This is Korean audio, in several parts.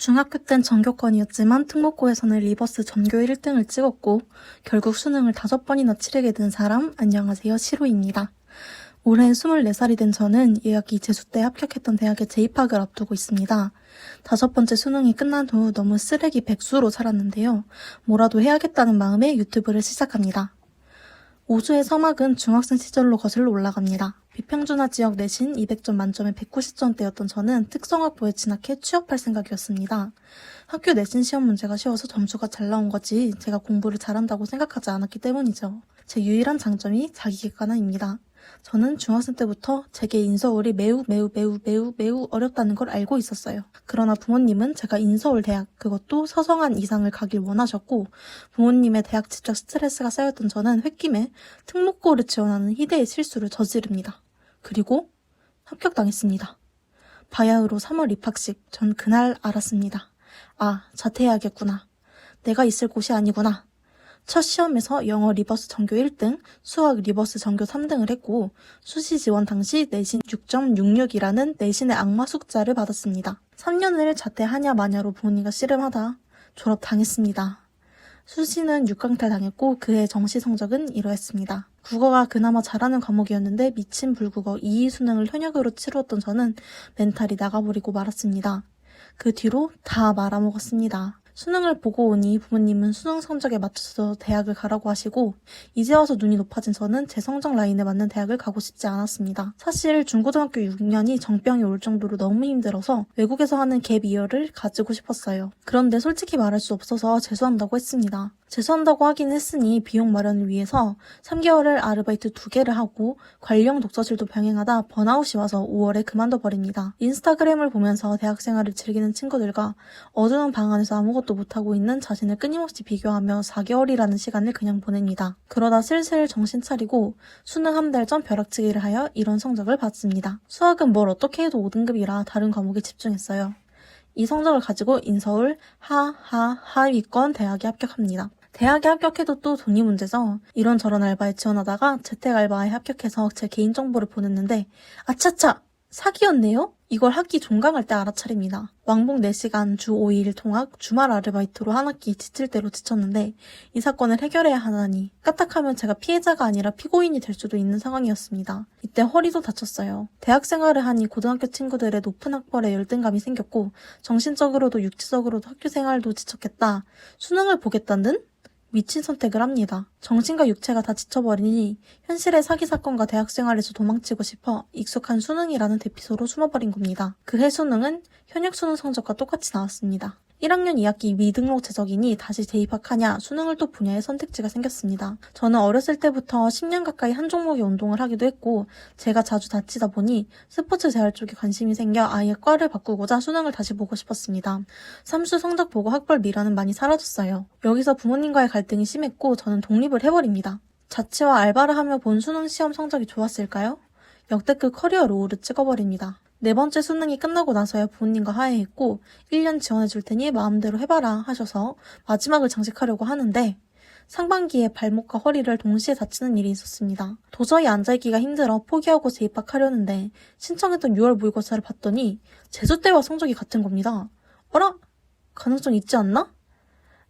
중학교 땐 전교권이었지만 특목고에서는 리버스 전교 1등을 찍었고 결국 수능을 5번이나 치르게 된 사람, 안녕하세요, 시로입니다. 올해 24살이 된 저는 예학기 재수때 합격했던 대학에 재입학을 앞두고 있습니다. 5번째 수능이 끝난 후 너무 쓰레기 백수로 살았는데요. 뭐라도 해야겠다는 마음에 유튜브를 시작합니다. 오수의 서막은 중학생 시절로 거슬러 올라갑니다. 비평준화 지역 내신 200점 만점에 190점대였던 저는 특성화고에 진학해 취업할 생각이었습니다. 학교 내신 시험 문제가 쉬워서 점수가 잘 나온 거지 제가 공부를 잘한다고 생각하지 않았기 때문이죠. 제 유일한 장점이 자기객관화입니다. 저는 중학생 때부터 제게 인서울이 매우 어렵다는 걸 알고 있었어요. 그러나 부모님은 제가 인서울 대학, 그것도 서성한 이상을 가길 원하셨고 부모님의 대학 지적 스트레스가 쌓였던 저는 홧김에 특목고를 지원하는 희대의 실수를 저지릅니다. 그리고 합격당했습니다. 바야흐로 3월 입학식, 전 그날 알았습니다. 아, 자퇴해야겠구나. 내가 있을 곳이 아니구나. 첫 시험에서 영어 리버스 전교 1등, 수학 리버스 전교 3등을 했고 수시 지원 당시 내신 6.66이라는 내신의 악마 숫자를 받았습니다. 3년을 자퇴하냐 마냐로 부모님과 씨름하다 졸업당했습니다. 수시는 6강탈 당했고 그해 정시 성적은 이러했습니다. 국어가 그나마 잘하는 과목이었는데 미친 불국어 2이 수능을 현역으로 치루었던 저는 멘탈이 나가버리고 말았습니다. 그 뒤로 다 말아먹었습니다. 수능을 보고 오니 부모님은 수능 성적에 맞춰서 대학을 가라고 하시고 이제 와서 눈이 높아진 저는 제 성적 라인에 맞는 대학을 가고 싶지 않았습니다. 사실 중고등학교 6년이 정병이 올 정도로 너무 힘들어서 외국에서 하는 갭 이어를 가지고 싶었어요. 그런데 솔직히 말할 수 없어서 재수한다고 했습니다. 재수한다고 하긴 했으니 비용 마련을 위해서 3개월을 아르바이트 2개를 하고 관리형 독서실도 병행하다 번아웃이 와서 5월에 그만둬버립니다. 인스타그램을 보면서 대학생활을 즐기는 친구들과 어두운 방 안에서 아무것도 못하고 있는 자신을 끊임없이 비교하며 4개월이라는 시간을 그냥 보냅니다. 그러다 슬슬 정신 차리고 수능 한 달 전 벼락치기를 하여 이런 성적을 받습니다. 수학은 뭘 어떻게 해도 5등급이라 다른 과목에 집중했어요. 이 성적을 가지고 인서울 하위권 대학에 합격합니다. 대학에 합격해도 또 돈이 문제죠. 이런저런 알바에 지원하다가 재택 알바에 합격해서 제 개인정보를 보냈는데 아차차! 사기였네요? 이걸 학기 종강할 때 알아차립니다. 왕복 4시간 주 5일 통학, 주말 아르바이트로 한 학기 지칠 대로 지쳤는데 이 사건을 해결해야 하다니 까딱하면 제가 피해자가 아니라 피고인이 될 수도 있는 상황이었습니다. 이때 허리도 다쳤어요. 대학 생활을 하니 고등학교 친구들의 높은 학벌에 열등감이 생겼고 정신적으로도 육체적으로도 학교 생활도 지쳤겠다. 수능을 보겠다는? 미친 선택을 합니다. 정신과 육체가 다 지쳐버리니 현실의 사기 사건과 대학생활에서 도망치고 싶어 익숙한 수능이라는 대피소로 숨어버린 겁니다. 그해 수능은 현역 수능 성적과 똑같이 나왔습니다. 1학년 2학기 미등록 재적이니 다시 재입학하냐 수능을 또 보냐의 선택지가 생겼습니다. 저는 어렸을 때부터 10년 가까이 한 종목의 운동을 하기도 했고 제가 자주 다치다 보니 스포츠 재활 쪽에 관심이 생겨 아예 과를 바꾸고자 수능을 다시 보고 싶었습니다. 삼수 성적 보고 학벌 미련은 많이 사라졌어요. 여기서 부모님과의 갈등이 심했고 저는 독립을 해버립니다. 자취와 알바를 하며 본 수능 시험 성적이 좋았을까요? 역대급 커리어 로우를 찍어버립니다. 4번째 수능이 끝나고 나서야 부모님과 화해했고 1년 지원해줄 테니 마음대로 해봐라 하셔서 마지막을 장식하려고 하는데 상반기에 발목과 허리를 동시에 다치는 일이 있었습니다. 도저히 앉아있기가 힘들어 포기하고 재입학하려는데 신청했던 6월 모의고사를 봤더니 재수 때와 성적이 같은 겁니다. 어라? 가능성 있지 않나?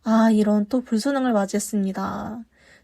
아, 이런 또 불수능을 맞이했습니다.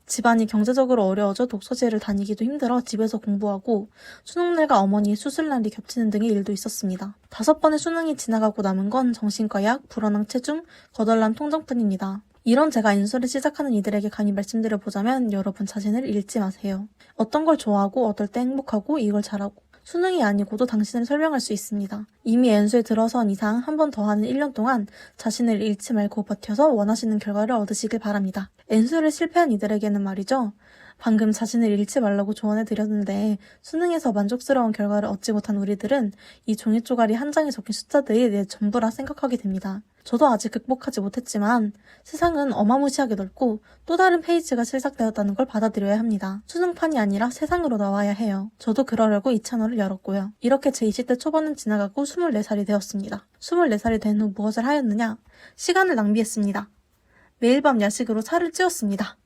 집안이 경제적으로 어려워져 독서실을 다니기도 힘들어 집에서 공부하고 수능날과 어머니의 수술날이 겹치는 등의 일도 있었습니다. 5번의 수능이 지나가고 남은 건 정신과 약, 불어낭 체중, 거덜남 통정뿐입니다. 이런 제가 인수를 시작하는 이들에게 감히 말씀드려보자면 여러분 자신을 잃지 마세요. 어떤 걸 좋아하고 어떨 때 행복하고 이걸 잘하고 수능이 아니고도 당신을 설명할 수 있습니다. 이미 N수에 들어선 이상 한 번 더 하는 1년 동안 자신을 잃지 말고 버텨서 원하시는 결과를 얻으시길 바랍니다. N수를 실패한 이들에게는 말이죠. 방금 자신을 잃지 말라고 조언해드렸는데 수능에서 만족스러운 결과를 얻지 못한 우리들은 이 종이 쪼가리 한 장에 적힌 숫자들이 내 전부라 생각하게 됩니다. 저도 아직 극복하지 못했지만 세상은 어마무시하게 넓고 또 다른 페이지가 시작되었다는 걸 받아들여야 합니다. 수능판이 아니라 세상으로 나와야 해요. 저도 그러려고 이 채널을 열었고요. 이렇게 제 20대 초반은 지나가고 24살이 되었습니다. 24살이 된 후 무엇을 하였느냐? 시간을 낭비했습니다. 매일 밤 야식으로 살을 찌웠습니다.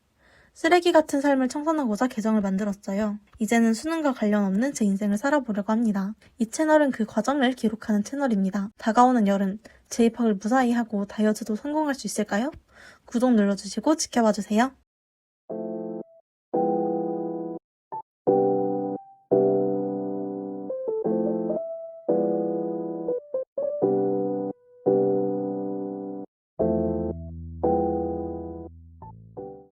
쓰레기 같은 삶을 청산하고자 계정을 만들었어요. 이제는 수능과 관련 없는 제 인생을 살아보려고 합니다. 이 채널은 그 과정을 기록하는 채널입니다. 다가오는 여름, 제 입학을 무사히 하고 다이어트도 성공할 수 있을까요? 구독 눌러주시고 지켜봐주세요.